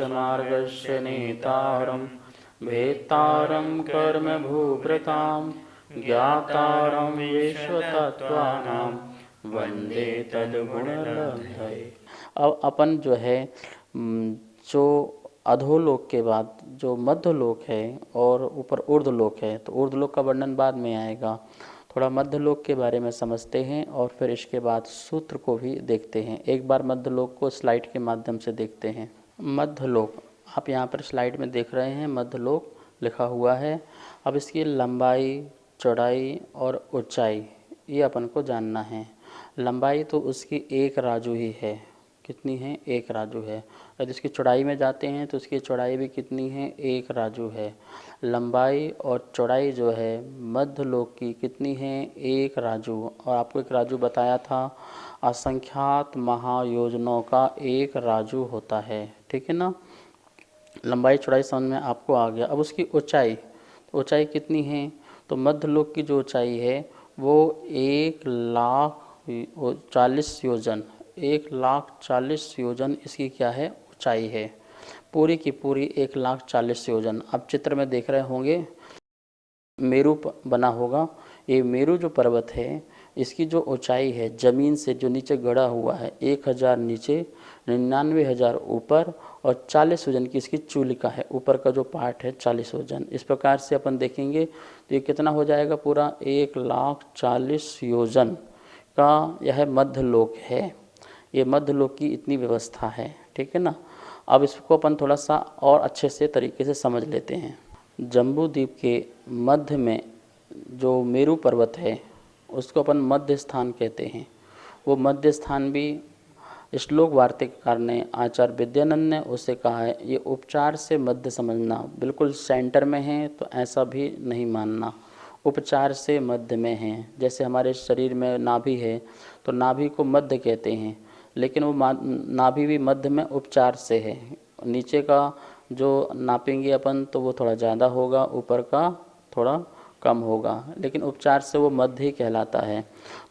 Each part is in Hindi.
मोक्षमार्गस्य नेतारं भेत्तारं कर्मभूभृतां ज्ञातारं विश्वतत्त्वानां वन्दे तद्गुणलब्धये। अब अपन जो है जो अधोलोक के बाद जो मध्यलोक है और ऊपर ऊर्ध्वलोक है, तो ऊर्ध्वलोक का वर्णन बाद में आएगा। थोड़ा मध्यलोक के बारे में समझते हैं और फिर इसके बाद सूत्र को भी देखते हैं। एक बार मध्यलोक को स्लाइड के माध्यम से देखते हैं। मध्यलोक आप यहाँ पर स्लाइड में देख रहे हैं, मध्यलोक लिखा हुआ है। अब इसकी लंबाई, चौड़ाई और ऊंचाई ये अपन को जानना है। लंबाई तो उसकी 1 राजू ही है। कितनी है? 1 राजू है। यदि इसकी चौड़ाई में जाते हैं तो इसकी चौड़ाई भी कितनी है? 1 राजू है। लंबाई और चौड़ाई जो है मध्यलोक की कितनी है? 1 राजू। और आपको 1 राजू बताया था, असंख्यात महायोजनों का 1 राजू होता है। ठीक है ना। लंबाई चौड़ाई समझ में आपको आ गया। अब उसकी ऊंचाई, तो ऊंचाई कितनी है? तो मध्यलोक की जो ऊंचाई है वो 1,40,000 योजन, 1,40,000 योजन इसकी क्या है? ऊंचाई है। पूरी की पूरी 1,40,000 योजन। आप चित्र में देख रहे होंगे मेरू बना होगा। ये मेरू जो पर्वत है इसकी जो ऊंचाई है ज़मीन से जो नीचे गड़ा हुआ है 1,000 नीचे, 99,000 ऊपर और 40 योजन की इसकी चूलिका है। ऊपर का जो पार्ट है 40 योजन। इस प्रकार से अपन देखेंगे तो ये कितना हो जाएगा? पूरा 1,40,000 योजन का यह मध्यलोक है। ये मध्यलोक की इतनी व्यवस्था है। ठीक है ना। अब इसको अपन थोड़ा सा और अच्छे से तरीके से समझ लेते हैं। जम्बू द्वीप के मध्य में जो मेरू पर्वत है उसको अपन मध्य स्थान कहते हैं। वो मध्य स्थान भी श्लोक वार्तिककार ने, आचार्य विद्यानंद ने उसे कहा है, ये उपचार से मध्य समझना। बिल्कुल सेंटर में है तो ऐसा भी नहीं मानना, उपचार से मध्य में है। जैसे हमारे शरीर में नाभि है तो नाभि को मध्य कहते हैं, लेकिन वो नाभि भी मध्य में उपचार से है। नीचे का जो नापेंगे अपन तो वो थोड़ा ज़्यादा होगा, ऊपर का थोड़ा कम होगा, लेकिन उपचार से वो मध्य ही कहलाता है।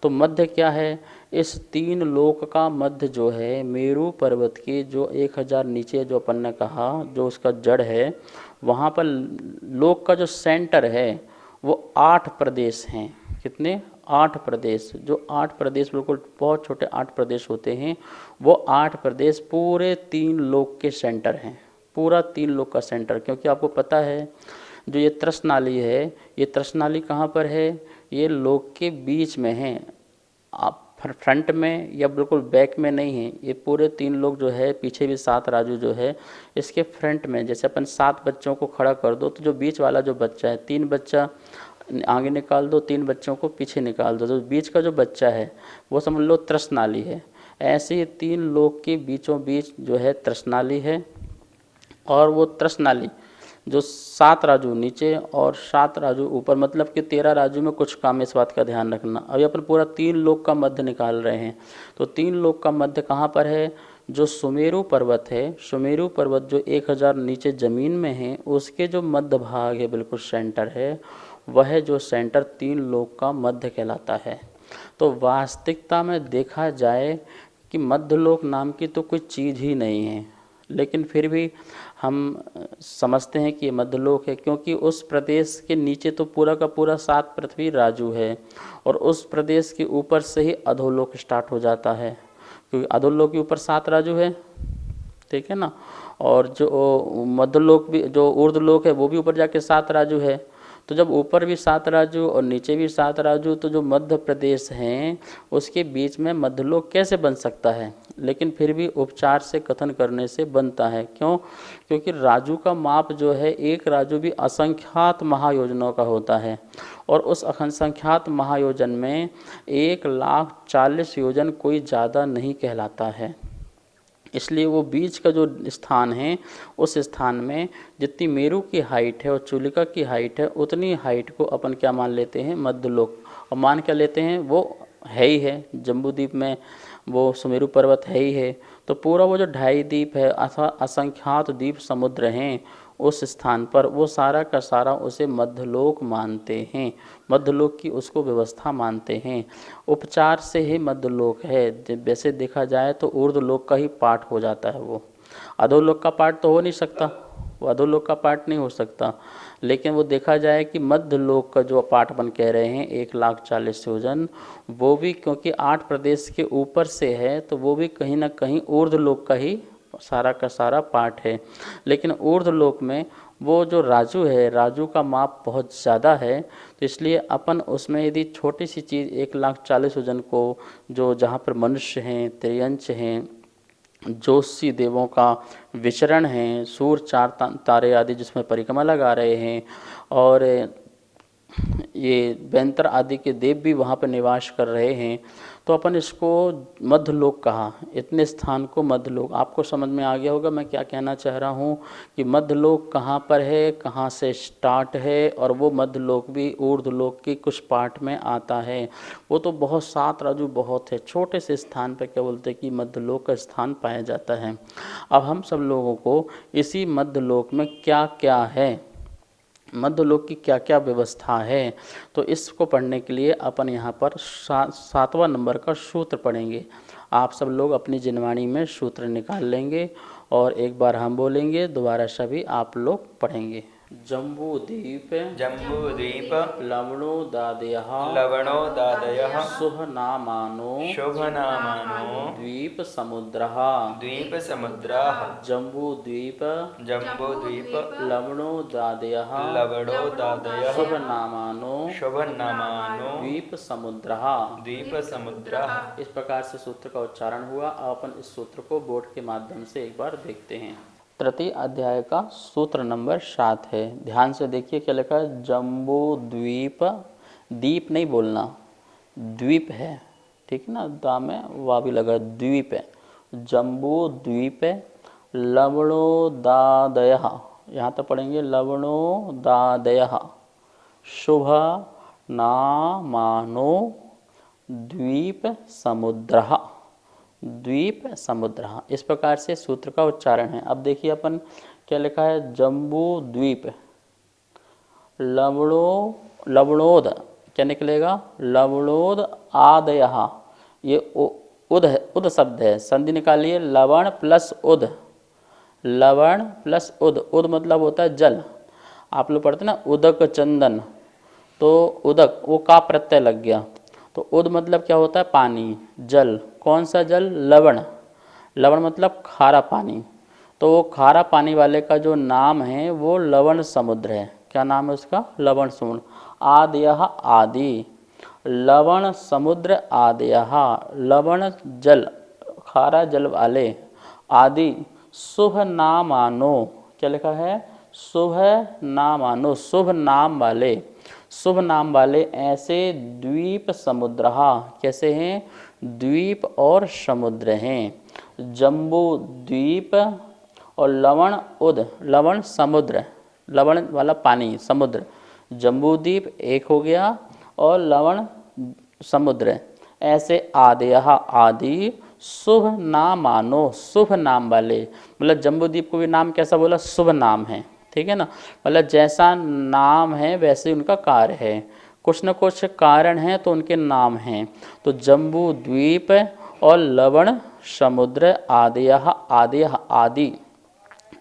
तो मध्य क्या है? इस 3 लोक का मध्य जो है मेरू पर्वत की जो 1,000 नीचे जो अपन ने कहा जो उसका जड़ है, वहाँ पर लोक का जो सेंटर है वो 8 प्रदेश हैं। कितने? 8 प्रदेश। जो 8 प्रदेश बिल्कुल बहुत छोटे 8 प्रदेश होते हैं, वो 8 प्रदेश पूरे 3 लोक के सेंटर हैं। पूरा 3 लोक का सेंटर। क्योंकि आपको पता है जो ये त्रसनाली है, ये त्रसनाली कहाँ पर है? ये लोक के बीच में है। आप फ्रंट में या बिल्कुल बैक में नहीं है। ये पूरे 3 लोग जो है, पीछे भी 7 राजू जो है इसके फ्रंट में। जैसे अपन 7 बच्चों को खड़ा कर दो तो जो बीच वाला जो बच्चा है, 3 बच्चा आगे निकाल दो, 3 बच्चों को पीछे निकाल दो, तो बीच का जो बच्चा है वो समझ लो त्रसनाली है। ऐसे ही 3 लोग के बीचों बीच जो है त्रसनाली है। और वो त्रसनाली जो 7 राजू नीचे और 7 राजू ऊपर, मतलब कि 13 राजू में कुछ काम, इस बात का ध्यान रखना। अभी अपन पूरा 3 लोक का मध्य निकाल रहे हैं। तो 3 लोक का मध्य कहाँ पर है? जो सुमेरु पर्वत है, सुमेरु पर्वत जो 1,000 नीचे ज़मीन में है, उसके जो मध्य भाग है बिल्कुल सेंटर है, वह जो सेंटर 3 लोक का मध्य कहलाता है। तो वास्तविकता में देखा जाए कि मध्यलोक नाम की तो कोई चीज़ ही नहीं है, लेकिन फिर भी हम समझते हैं कि ये मध्यलोक है। क्योंकि उस प्रदेश के नीचे तो पूरा का पूरा 7 पृथ्वी राजू है और उस प्रदेश के ऊपर से ही अधोलोक स्टार्ट हो जाता है। क्योंकि अधोलोक के ऊपर 7 राजू है। ठीक है ना। और जो मध्यलोक भी, जो ऊर्ध्वलोक है, वो भी ऊपर जाके 7 राजू है। तो जब ऊपर भी 7 राजू और नीचे भी 7 राजू, तो जो मध्य प्रदेश हैं उसके बीच में मध्यलोक कैसे बन सकता है? लेकिन फिर भी उपचार से कथन करने से बनता है। क्यों? क्योंकि राजू का माप जो है, एक राजू भी असंख्यात महायोजनों का होता है और उस असंख्यात महायोजन में 1,40,000 योजन कोई ज़्यादा नहीं कहलाता है। इसलिए वो बीच का जो स्थान है, उस स्थान में जितनी मेरू की हाइट है और चूलिका की हाइट है, उतनी हाइट को अपन क्या मान लेते हैं? मध्यलोक। और मान क्या लेते हैं? वो है ही है। जम्बू द्वीप में वो सुमेरु पर्वत है ही है। तो पूरा वो जो 2.5 द्वीप है अथवा असंख्यात द्वीप समुद्र हैं, उस स्थान पर वो सारा का सारा उसे मध्यलोक मानते हैं। मध्यलोक की उसको व्यवस्था मानते हैं। उपचार से ही मध्यलोक है। वैसे देखा जाए तो ऊर्ध्वलोक का ही पार्ट हो जाता है वो। अधोलोक का पार्ट तो हो नहीं सकता, वो अधोलोक का पार्ट नहीं हो सकता। लेकिन वो देखा जाए कि मध्य लोक का जो पार्ट अपन कह रहे हैं 1,40,000 योजन, वो भी क्योंकि 8 प्रदेश के ऊपर से है तो वो भी कहीं ना कहीं ऊर्ध्वलोक का ही सारा का सारा पार्ट है। लेकिन ऊर्ध्वलोक में वो जो राजू है, राजू का माप बहुत ज़्यादा है, तो इसलिए अपन उसमें यदि छोटी सी चीज़ 1,40,000 योजन को, जो जहाँ पर मनुष्य हैं, त्रियंच हैं, ज्योतिषी देवों का विचरण है, सूर्य, चार तारे आदि जिसमें परिक्रमा लगा रहे हैं, और ये बैंतर आदि के देव भी वहाँ पर निवास कर रहे हैं, तो अपन इसको मध्यलोक कहा। इतने स्थान को मध्यलोक, आपको समझ में आ गया होगा मैं क्या कहना चाह रहा हूँ कि मध्यलोक कहाँ पर है, कहाँ से स्टार्ट है, और वो मध्यलोक भी ऊर्ध्वलोक की कुछ पार्ट में आता है। वो तो बहुत सात राजू बहुत है, छोटे से स्थान पर क्या बोलते हैं कि मध्यलोक का स्थान पाया जाता है। अब हम सब लोगों को इसी मध्यलोक में क्या क्या है, मध्यलोक की क्या क्या व्यवस्था है, तो इसको पढ़ने के लिए अपन यहाँ पर 7वां नंबर का सूत्र पढ़ेंगे। आप सब लोग अपनी जिनवाणी में सूत्र निकाल लेंगे और एक बार हम बोलेंगे, दोबारा सभी आप लोग पढ़ेंगे। जम्बूद्वीप जम्बूद्वीप लवणोदादयः लवणोदादयः शुभनामानो शुभनामानो द्वीपसमुद्रः द्वीपसमुद्राः जम्बूद्वीप जम्बूद्वीप लवणोदादयः लवणोदादयः शुभनामानो शुभनामानो द्वीपसमुद्रः द्वीपसमुद्राः। इस प्रकार से सूत्र का उच्चारण हुआ। अब अपन इस सूत्र को बोर्ड के माध्यम से एक बार देखते हैं। तृतीय अध्याय का सूत्र नंबर 7 है। ध्यान से देखिए क्या लिखा है। जम्बू द्वीप, दीप नहीं बोलना, द्वीप है, ठीक है ना, दा में वा भी लगा, द्वीप है। जम्बू द्वीप लवणोदादयः, यहाँ तक पढ़ेंगे, लवणोदादयः शुभ नामानो द्वीप समुद्रः, द्वीप समुद्र। इस प्रकार से सूत्र का उच्चारण है। अब देखिए अपन क्या लिखा है। जम्बू द्वीप लवणोद क्या निकलेगा, लवणोद आदयः, ये उद शब्द है, संधि निकालिए, लवण प्लस उद, लवण प्लस उद, उद मतलब होता है जल। आप लोग पढ़ते ना उदक चंदन, तो उदक वो का प्रत्यय लग गया, तो उद मतलब क्या होता है, पानी, जल। कौन सा जल, लवण, लवण मतलब खारा पानी। तो वो खारा पानी वाले का जो नाम है वो लवण समुद्र है। क्या नाम है उसका, लवण समुद्र। आदयः आदि, लवण समुद्र आदयः, लवण जल, खारा जल वाले, आदि शुभ नामानो, क्या लिखा है, शुभ नामानो, शुभ नाम वाले, शुभ नाम वाले ऐसे द्वीप समुद्र, कैसे हैं, द्वीप और समुद्र हैं। जम्बू द्वीप और लवण उद, लवण समुद्र, लवण वाला पानी समुद्र, जम्बू द्वीप एक हो गया, और लवण समुद्र ऐसे आदयः आदि शुभ नामानो, शुभ नाम वाले, मतलब जम्बू द्वीप को भी नाम कैसा बोला, शुभ नाम है, ठीक है ना, मतलब जैसा नाम है वैसे उनका कार्य है, कुछ न कुछ कारण है तो उनके नाम हैं। तो जम्बू द्वीप और लवण समुद्र आदयः आदयः आदि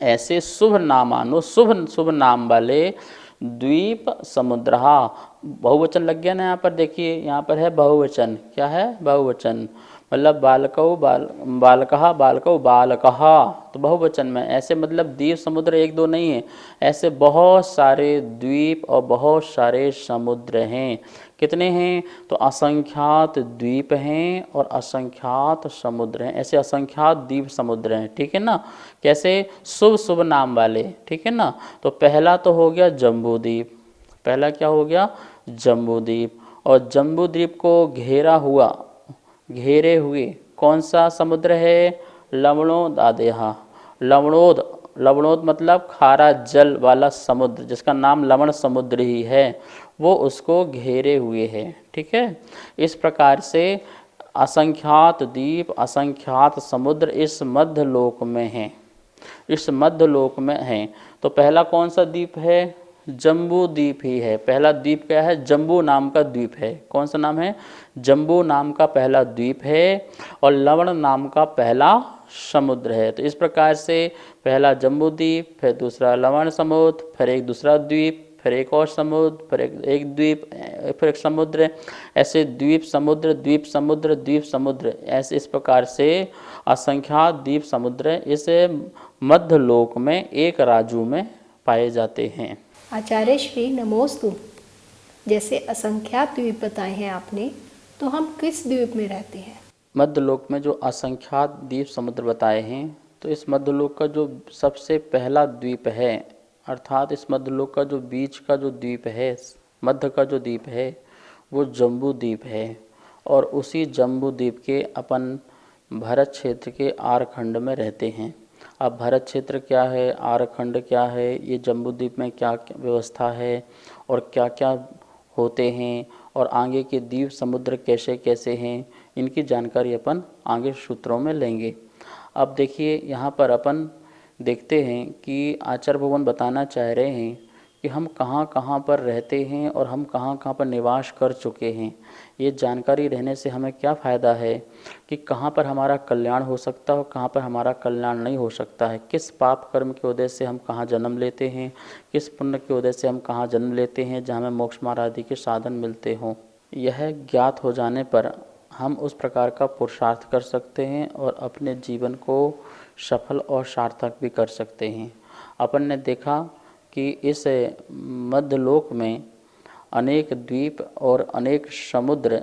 ऐसे शुभ नामानो, शुभ शुभ नाम वाले द्वीप समुद्र, बहुवचन लग गया ना यहाँ पर, देखिए यहाँ पर है बहुवचन, क्या है, बहुवचन, मतलब बालकौ बालकः बालकौ बालकः, तो बहुवचन में। ऐसे मतलब द्वीप समुद्र एक दो नहीं है, ऐसे बहुत सारे द्वीप और बहुत सारे समुद्र हैं। कितने हैं, तो असंख्यात द्वीप हैं और असंख्यात समुद्र हैं, ऐसे असंख्यात द्वीप समुद्र हैं, ठीक है ना। कैसे, शुभ शुभ नाम वाले, ठीक है ना। तो पहला तो हो गया जम्बूद्वीप, पहला क्या हो गया, जम्बूद्वीप, और जम्बूद्वीप को घेरा हुआ, घेरे हुए कौन सा समुद्र है, लवणोदादयः, लवणोद, लवणोद मतलब खारा जल वाला समुद्र, जिसका नाम लवण समुद्र ही है, वो उसको घेरे हुए है, ठीक है। इस प्रकार से असंख्यात द्वीप, असंख्यात समुद्र इस मध्य लोक में हैं, इस मध्य लोक में हैं। तो पहला कौन सा द्वीप है, जम्बू द्वीप ही है। पहला द्वीप क्या है? जम्बू नाम का द्वीप है। कौन सा नाम है? जम्बू नाम का पहला द्वीप है और लवण नाम का पहला समुद्र है। तो इस प्रकार से पहला जम्बू द्वीप, फिर दूसरा लवण समुद्र, फिर एक दूसरा द्वीप, फिर एक और समुद्र, फिर एक द्वीप, फिर एक समुद्र, ऐसे द्वीप समुद्र द्वीप समुद्र द्वीप समुद्र, ऐसे इस प्रकार से असंख्यात द्वीप समुद्र इस मध्यलोक में एक राजू में पाए जाते हैं। आचार्य श्री नमोस्तु। जैसे असंख्यात द्वीप बताए हैं आपने, तो हम किस द्वीप में रहते हैं? मध्यलोक में जो असंख्यात द्वीप समुद्र बताए हैं, तो इस मध्यलोक का जो सबसे पहला द्वीप है, अर्थात इस मध्यलोक का जो बीच का जो द्वीप है, मध्य का जो द्वीप है, वो जम्बू द्वीप है। और उसी जम्बू द्वीप के अपन भारत क्षेत्र के आरखंड में रहते हैं। अब भारत क्षेत्र क्या है, आरखंड क्या है, ये जम्बू द्वीप में क्या क्या व्यवस्था है और क्या क्या होते हैं, और आगे के द्वीप समुद्र कैसे कैसे हैं, इनकी जानकारी अपन आगे सूत्रों में लेंगे। अब देखिए यहाँ पर अपन देखते हैं कि आचार्य भगवान बताना चाह रहे हैं कि हम कहाँ कहाँ पर रहते हैं और हम कहाँ कहाँ पर निवास कर चुके हैं। ये जानकारी रहने से हमें क्या फ़ायदा है कि कहाँ पर हमारा कल्याण हो सकता है और कहाँ पर हमारा कल्याण नहीं हो सकता है, किस पाप कर्म के उदय से हम कहाँ जन्म लेते हैं, किस पुण्य के उदय से हम कहाँ जन्म लेते हैं जहाँ हमें मोक्ष मार्ग आदि के साधन मिलते हों। यह ज्ञात हो जाने पर हम उस प्रकार का पुरुषार्थ कर सकते हैं और अपने जीवन को सफल और सार्थक भी कर सकते हैं। अपन ने देखा कि इस मध्यलोक में अनेक द्वीप और अनेक समुद्र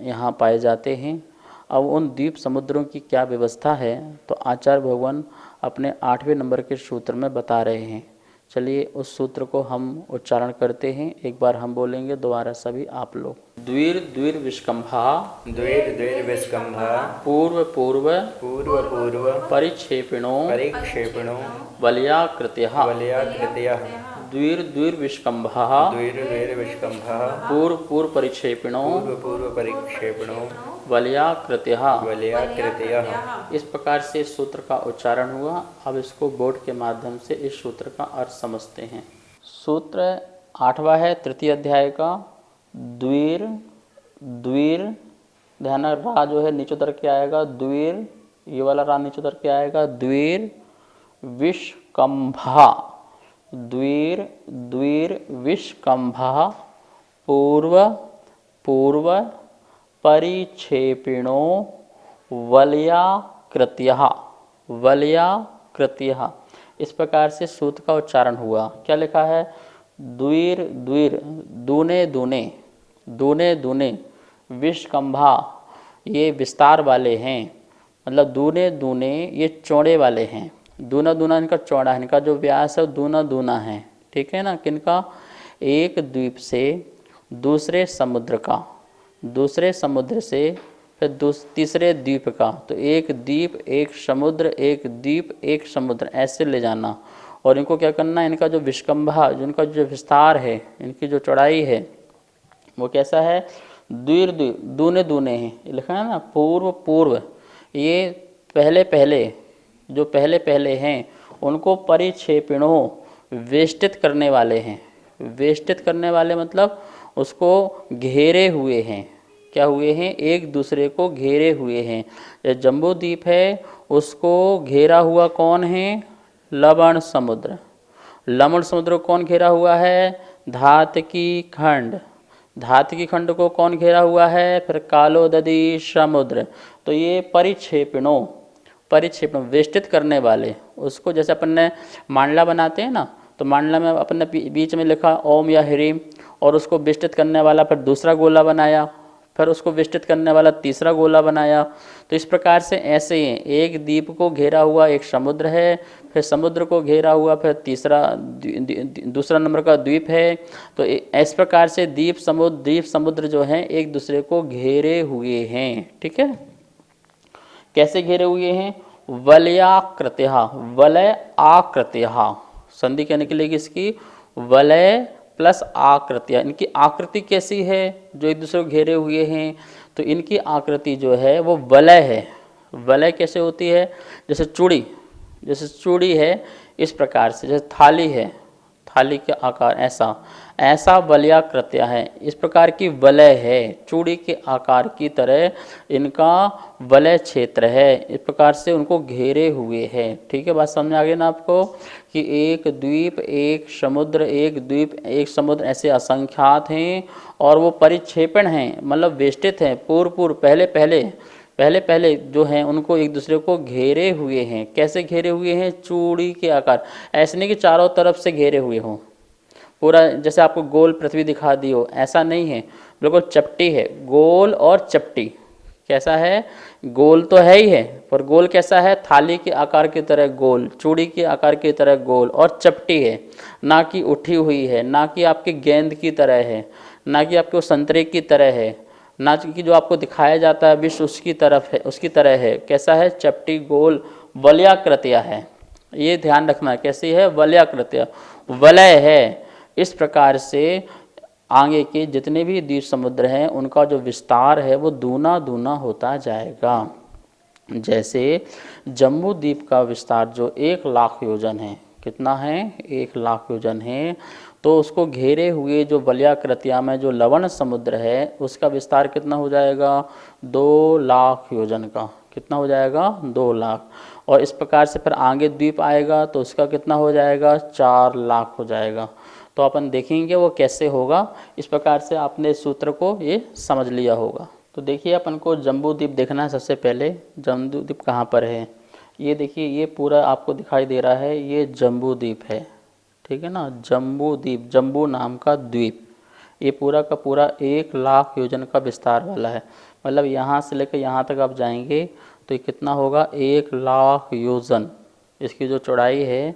यहाँ पाए जाते हैं। अब उन द्वीप समुद्रों की क्या व्यवस्था है, तो आचार्य भगवान अपने 8वें नंबर के सूत्र में बता रहे हैं। चलिए उस सूत्र को हम उच्चारण करते हैं। एक बार हम बोलेंगे, दोबारा सभी आप लोग। द्विर द्विर विस्कंभा द्वैर द्वैर विस्कंभा पूर्व पूर्व पूर्व पूर्व परिक्षेपिणो परिक्षेपणो वलयाकृत्यः वलयाकृतयः द्विर द्विर विस्कंभा द्वैर द्वैर विस्कंभा पूर्व पूर्व परिक्षेपिणो पूर्व पूर्व परिक्षेपणो वलयाकृत्यः वलयाकृतयः। इस प्रकार से इस सूत्र का उच्चारण हुआ। अब इसको बोर्ड के माध्यम से इस सूत्र का अर्थ समझते हैं। सूत्र 8वां है, तृतीय अध्याय का। द्विर द्विर, ध्यान रा जो है नीचे उतर के आएगा, द्विर, ये वाला रा नीचे उतर के आएगा, द्विर विष्कंभा, द्विर द्विर विष्कंभा पूर्व पूर्व परिक्षेपिणो वलयाकृत्यः वलयाकृत्यः। इस प्रकार से सूत्र का उच्चारण हुआ। क्या लिखा है? द्विर द्विर, दूने दूने, दूने दूने, विष्कंभा, ये विस्तार वाले हैं, मतलब दूने दूने ये चौड़े वाले हैं। दूना दूना इनका चौड़ा है, इनका जो व्यास है दूना दूना है, ठीक है ना। किनका? एक द्वीप से दूसरे समुद्र का, दूसरे समुद्र से फिर तीसरे द्वीप का, तो एक द्वीप एक समुद्र, एक द्वीप एक समुद्र, ऐसे ले जाना। और इनको क्या करना है, इनका जो विष्कंभा, जिनका जो विस्तार है, इनकी जो चौड़ाई है, वो कैसा है? द्विर द्विर, दूने दूने हैं, लिखा है ना। पूर्व पूर्व, ये पहले पहले, जो पहले पहले हैं उनको परिक्षेपिणों, वेष्टित करने वाले हैं। वेष्टित करने वाले मतलब उसको घेरे हुए हैं। क्या हुए हैं? एक दूसरे को घेरे हुए हैं। ये जम्बू द्वीप है, उसको घेरा हुआ कौन है? लवण समुद्र। लवण समुद्र को कौन घेरा हुआ है? धातकी खंड। धातकी खंड को कौन घेरा हुआ है? फिर कालोदधी समुद्र। तो ये परिक्षेपणों, परिक्षेपण वेष्टित करने वाले, उसको जैसे अपन ने मांडला बनाते हैं ना, तो मांडला में अपन ने बीच में लिखा ओम या ह्रीम, और उसको वेष्टित करने वाला फिर दूसरा गोला बनाया, फिर उसको वेष्टित करने वाला तीसरा गोला बनाया। तो इस प्रकार से ऐसे ही एक द्वीप को घेरा हुआ एक समुद्र है, फिर समुद्र को घेरा हुआ फिर तीसरा दूसरा नंबर का द्वीप है। तो इस प्रकार से द्वीप समुद्र जो हैं एक दूसरे को घेरे हुए हैं, ठीक है। कैसे घेरे हुए हैं? वलयाकृत्यः, वलय आकृत्यः, संधि क्या निकलेगी इसकी? वलय प्लस आकृतियाँ। इनकी आकृति कैसी है जो एक दूसरे को घेरे हुए हैं? तो इनकी आकृति जो है वो वलय है। वलय कैसे होती है? जैसे चूड़ी, जैसे चूड़ी है इस प्रकार से, जैसे थाली है, थाली के आकार, ऐसा वलयाकृत्य है। इस प्रकार की वलय है, चूड़ी के आकार की तरह इनका वलय क्षेत्र है, इस प्रकार से उनको घेरे हुए है। ठीक है, बात समझ आ गई ना आपको कि एक द्वीप, एक समुद्र, एक द्वीप, एक समुद्र, ऐसे असंख्यात हैं और वो परिक्षेपण हैं, मतलब वेष्टित हैं, पूर्व पहले जो हैं उनको एक दूसरे को घेरे हुए हैं। कैसे घेरे हुए हैं? चूड़ी के आकार, ऐसे नहीं कि चारों तरफ से घेरे हुए हों, पूरा जैसे आपको गोल पृथ्वी दिखा दी हो, ऐसा नहीं है, बिल्कुल चपटी है, गोल और चपटी। कैसा है? गोल तो है ही है, पर गोल कैसा है? थाली के आकार की तरह गोल, चूड़ी के आकार की तरह गोल, और चपटी है, ना कि उठी हुई है, ना कि आपके गेंद की तरह है, ना कि आपके संतरे की तरह है, ना कि जो आपको दिखाया जाता है विश्व उसकी तरह है। कैसा है? चपटी, गोल, वलयाकृत्य है। ये ध्यान रखना, कैसी है? वलयाकृत्य, वलय है। इस प्रकार से आगे के जितने भी द्वीप समुद्र हैं उनका जो विस्तार है वो दूना दूना होता जाएगा। जैसे जम्बू द्वीप का विस्तार जो 1,00,000 योजन है, कितना है? 1,00,000 योजन है। तो उसको घेरे हुए जो वलयाकृत्या में जो लवण समुद्र है उसका विस्तार कितना हो जाएगा? 2,00,000 योजन का। कितना हो जाएगा? 2,00,000। और इस प्रकार से फिर आगे द्वीप आएगा तो उसका कितना हो जाएगा? 4,00,000 हो जाएगा। तो अपन देखेंगे वो कैसे होगा। इस प्रकार से आपने इस सूत्र को ये समझ लिया होगा। तो देखिए अपन को जम्बू द्वीप देखना है। सबसे पहले जम्बू द्वीप कहाँ पर है? ये देखिए, ये पूरा आपको दिखाई दे रहा है, ये जम्बू द्वीप है। ठीक है ना, जम्बू द्वीप, जम्बू नाम का द्वीप, ये पूरा का पूरा 1,00,000 योजन का विस्तार वाला है। मतलब यहाँ से लेकर यहाँ तक आप जाएंगे तो ये कितना होगा? 1,00,000 योजन। इसकी जो चौड़ाई है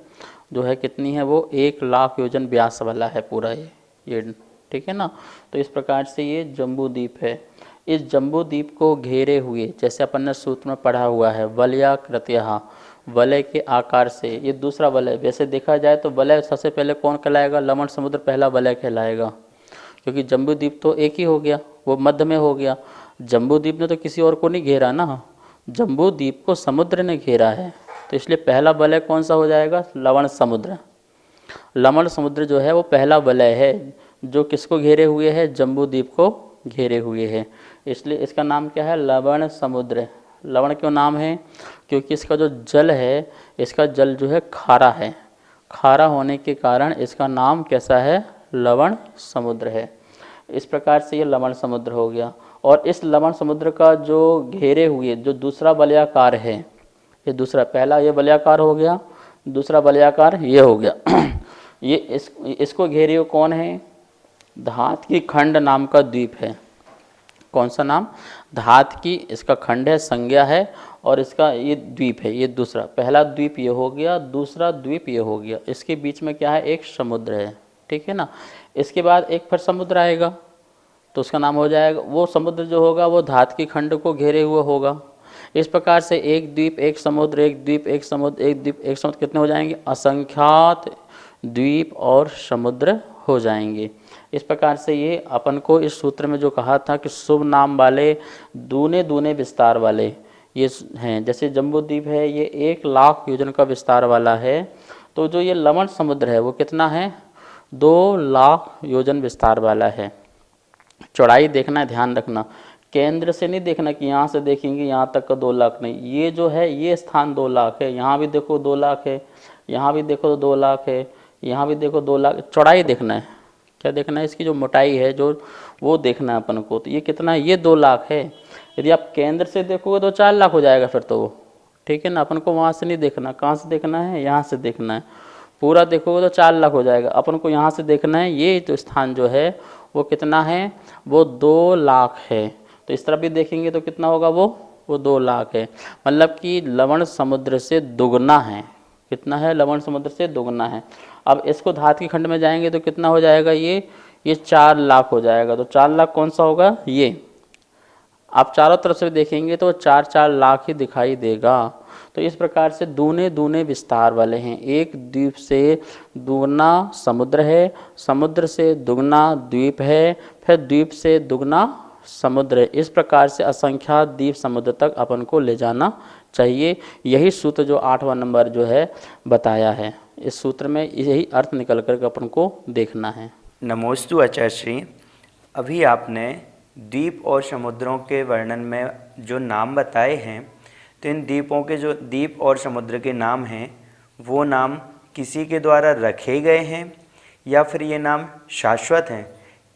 जो है कितनी है? वो 1,00,000 योजन व्यास वाला है पूरा ये। ठीक है ना। तो इस प्रकार से ये जम्बू द्वीप है। इस जम्बू द्वीप को घेरे हुए, जैसे अपन ने सूत्र में पढ़ा हुआ है, वलयाकृत्य, वलय के आकार से, ये दूसरा वलय। वैसे देखा जाए तो वलय सबसे पहले कौन कहलाएगा? लवण समुद्र पहला वलय कहलाएगा, क्योंकि जम्बू द्वीप तो एक ही हो गया, वो मध्य में हो गया। जम्बू द्वीप ने तो किसी और को नहीं घेरा ना, जम्बू द्वीप को समुद्र ने घेरा है, तो इसलिए पहला वलय कौन सा हो जाएगा? लवण समुद्र। लवण समुद्र जो है वो पहला वलय है जो किसको घेरे हुए है? जम्बू द्वीप को घेरे हुए है। इसलिए इसका नाम क्या है? लवण समुद्र। लवण क्यों नाम है? क्योंकि इसका जो जल है, इसका जल जो है खारा है, खारा होने के कारण इसका नाम कैसा है? लवण समुद्र है। इस प्रकार से ये लवण समुद्र हो गया। और इस लवण समुद्र का जो घेरे हुए जो दूसरा वलयाकार है, ये दूसरा, पहला ये वलयाकार हो गया, दूसरा वलयाकार ये हो गया। ये इसको घेरे हुए कौन है? धातकी खंड नाम का द्वीप है। कौन सा नाम? धातकी, इसका खंड है, संज्ञा है, और इसका ये द्वीप है। ये दूसरा, पहला द्वीप ये हो गया, दूसरा द्वीप ये हो गया। इसके बीच में क्या है? एक समुद्र है। ठीक है ना। इसके बाद एक फिर समुद्र आएगा तो उसका नाम हो जाएगा, वो समुद्र जो होगा वो धातकी खंड को घेरे हुए होगा। इस प्रकार से एक द्वीप, एक समुद्र, एक द्वीप, एक समुद्र, एक द्वीप, एक समुद्र, कितने हो जाएंगे? असंख्यात द्वीप और समुद्र हो जाएंगे। इस प्रकार से ये अपन को इस सूत्र में जो कहा था कि शुभ नाम वाले दूने दूने विस्तार वाले ये हैं। जैसे जम्बू द्वीप है ये 1,00,000 योजन का विस्तार वाला है, तो जो ये लवण समुद्र है वो कितना है? 2,00,000 योजन विस्तार वाला है। चौड़ाई देखना है, ध्यान रखना, केंद्र से नहीं देखना कि यहाँ से देखेंगे यहाँ तक का 2,00,000 नहीं। ये जो है ये स्थान 2,00,000 है, यहाँ भी देखो 2,00,000 है, यहाँ भी देखो 2,00,000 है, यहाँ भी देखो 2,00,000। चौड़ाई देखना है, क्या देखना है? इसकी जो मोटाई है जो वो देखना है अपन को। तो ये कितना है? ये 2,00,000 है। यदि आप केंद्र से देखोगे तो 4,00,000 हो जाएगा फिर तो वो। ठीक है ना। अपन को वहाँ से नहीं देखना, कहाँ से देखना है? यहाँ से देखना है। पूरा देखोगे तो 4,00,000 हो जाएगा। अपन को यहाँ से देखना है ये तो स्थान जो है वो कितना है? वो 2,00,000 है। तो इस तरफ भी देखेंगे तो कितना होगा? वो 2,00,000 है। मतलब कि लवण समुद्र से दुगना है। कितना है? लवण समुद्र से दुगना है। अब इसको धातकी खंड में जाएंगे तो कितना हो जाएगा? ये 4,00,000 हो जाएगा। तो 4,00,000 कौन सा होगा? ये। आप चारों तरफ से देखेंगे तो 4,00,000 ही दिखाई देगा। तो इस प्रकार से दूने दूने विस्तार वाले हैं। एक द्वीप से दुगना समुद्र है, समुद्र से दुगना द्वीप है, फिर द्वीप से दुगना समुद्र है। इस प्रकार से असंख्यात द्वीप समुद्र तक अपन को ले जाना चाहिए। यही सूत्र जो 8वां नंबर जो है बताया है। इस सूत्र में यही अर्थ निकल कर के अपन को देखना है। नमोस्तु आचार्य श्री। अभी आपने द्वीप और समुद्रों के वर्णन में जो नाम बताए हैं, तो इन द्वीपों के जो द्वीप और समुद्र के नाम हैं वो नाम किसी के द्वारा रखे गए हैं या फिर ये नाम शाश्वत हैं?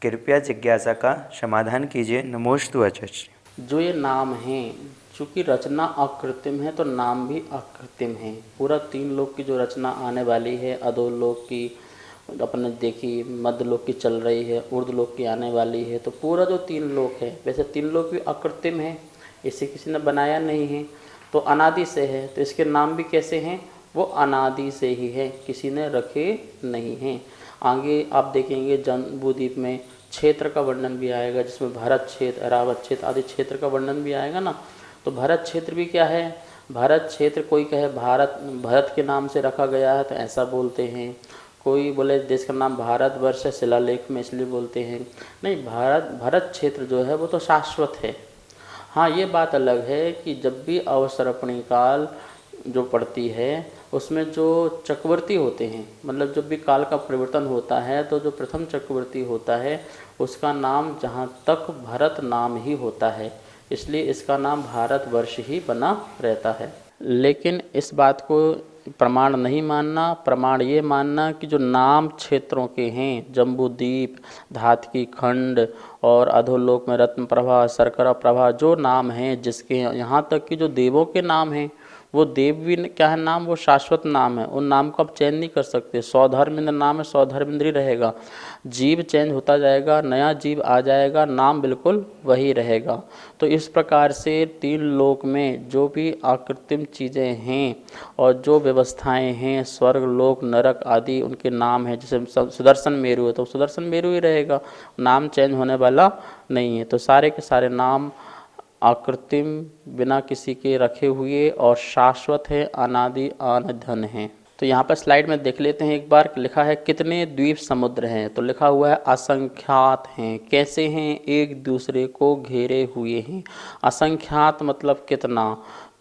कृपया जिज्ञासा का समाधान कीजिए। नमोस्तु आचार्य श्री। जो ये नाम हैं, चूँकि रचना अकृत्रिम है तो नाम भी अकृत्रिम है। पूरा 3 लोक की जो रचना आने वाली है, अधोलोक की अपने देखी, मध्य लोक की चल रही है, ऊर्ध्व लोक की आने वाली है, तो पूरा जो 3 लोक है, वैसे 3 लोक भी अकृत्रिम है, इसे किसी ने बनाया नहीं है, तो अनादि से है, तो इसके नाम भी कैसे हैं? वो अनादि से ही है, किसी ने रखे नहीं हैं। आगे आप देखेंगे जम्बूद्वीप में क्षेत्र का वर्णन भी आएगा, जिसमें भारत क्षेत्र, अरावत क्षेत्र आदि क्षेत्र का वर्णन भी आएगा ना। तो भारत क्षेत्र भी क्या है? भारत क्षेत्र कोई कहे भारत के नाम से रखा गया है तो ऐसा बोलते हैं, कोई बोले देश का नाम भारतवर्ष है, शिलालेख में इसलिए बोलते हैं। नहीं, भारत क्षेत्र जो है वो तो शाश्वत है। हाँ, ये बात अलग है कि जब भी अवसर्पणी काल जो पड़ती है उसमें जो चक्रवर्ती होते हैं, मतलब जब भी काल का परिवर्तन होता है तो जो प्रथम चक्रवर्ती होता है उसका नाम जहाँ तक भरत नाम ही होता है, इसलिए इसका नाम भारतवर्ष ही बना रहता है। लेकिन इस बात को प्रमाण नहीं मानना, प्रमाण ये मानना कि जो नाम क्षेत्रों के हैं, जम्बूद्वीप, धातकी खंड और अधोलोक में रत्न प्रभा, शर्करा प्रभा, जो नाम हैं जिसके यहाँ तक कि जो देवों के नाम हैं, वो देव भी क्या है नाम, वो शाश्वत नाम है, उन नाम को आप चेंज नहीं कर सकते। सौधर्मेंद्र नाम है, सौधर्मेंद्र ही रहेगा। जीव चेंज होता जाएगा, नया जीव आ जाएगा, नाम बिल्कुल वही रहेगा। तो इस प्रकार से 3 लोक में जो भी आकृत्रिम चीज़ें हैं और जो व्यवस्थाएं हैं, स्वर्ग लोक, नरक आदि, उनके नाम हैं। जैसे सुदर्शन मेरु है तो सुदर्शन मेरु ही रहेगा, नाम चेंज होने वाला नहीं है। तो सारे के सारे नाम आकृत्रिम, बिना किसी के रखे हुए और शाश्वत है, अनादि अनधन है। तो यहाँ पर स्लाइड में देख लेते हैं एक बार, लिखा है कितने द्वीप समुद्र हैं, तो लिखा हुआ है असंख्यात हैं। कैसे हैं? एक दूसरे को घेरे हुए हैं। असंख्यात मतलब कितना,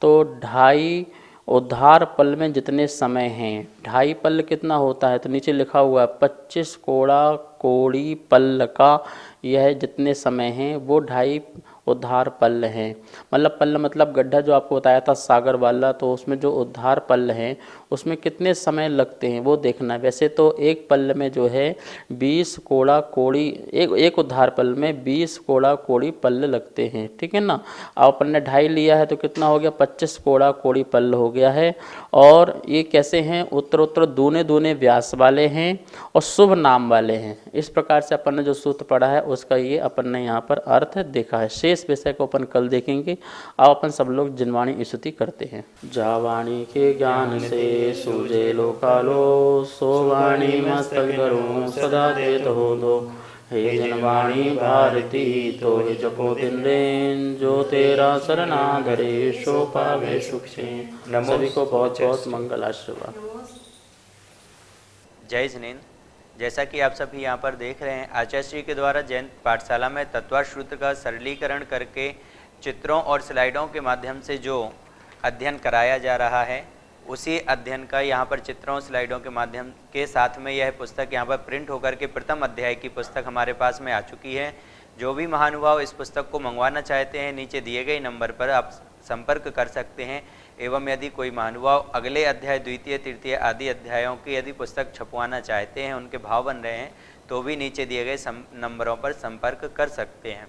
तो 2.5 उद्धार पल में जितने समय हैं, 2.5 पल कितना होता है, तो नीचे लिखा हुआ है 25 कोड़ा कोड़ी पल का यह जितने समय हैं वो 2.5 उद्धार पल्ल हैं। मतलब पल्ल मतलब गड्ढा जो आपको बताया था सागर वाला, तो उसमें जो उद्धार पल्ल हैं उसमें कितने समय लगते हैं वो देखना है। वैसे तो एक पल्ल में जो है 20 कोड़ा कोड़ी, एक उद्धार पल्ल में 20 कोड़ा कोड़ी पल्ल लगते हैं, ठीक है ना। अब अपन ने 2.5 लिया है तो कितना हो गया, 25 कोड़ा कोड़ी पल्ल हो गया है। और ये कैसे हैं, उत्तर दूने दूने व्यास वाले हैं और शुभ नाम वाले हैं। इस प्रकार से अपन ने जो सूत्र पढ़ा है उसका ये अपन ने यहाँ पर अर्थ देखा है। शेष विषय को अपन कल देखेंगे। अब अपन सब लोग जिनवाणी स्तुति करते हैं। जा वाणी के ज्ञान से सूझे लोकालो, सो वाणी मस्तक धरो सदा देत हो दो। हे जनवाणी भारती तो हे जपो दिन रेन, जो तेरा शरणा धरे सो पावे सुख चैन। सभी को बहुत बहुत मंगल आशीर्वाद। जय जिनेन्द्र। जैसा कि आप सभी यहाँ पर देख रहे हैं, आचार्य श्री के द्वारा जैन पाठशाला में तत्वार्थ सूत्र का सरलीकरण करके चित्रों और स्लाइडों के माध्यम से जो अध्ययन कराया जा रहा है, उसी अध्ययन का यहाँ पर चित्रों स्लाइडों के माध्यम के साथ में यह पुस्तक यहाँ पर प्रिंट होकर के प्रथम अध्याय की पुस्तक हमारे पास में आ चुकी है। जो भी महानुभाव इस पुस्तक को मंगवाना चाहते हैं, नीचे दिए गए नंबर पर आप संपर्क कर सकते हैं। एवं यदि कोई महानुभाव अगले अध्याय, द्वितीय, तृतीय आदि अध्यायों की यदि पुस्तक छपवाना चाहते हैं, उनके भाव बन रहे हैं, तो भी नीचे दिए गए नंबरों पर संपर्क कर सकते हैं।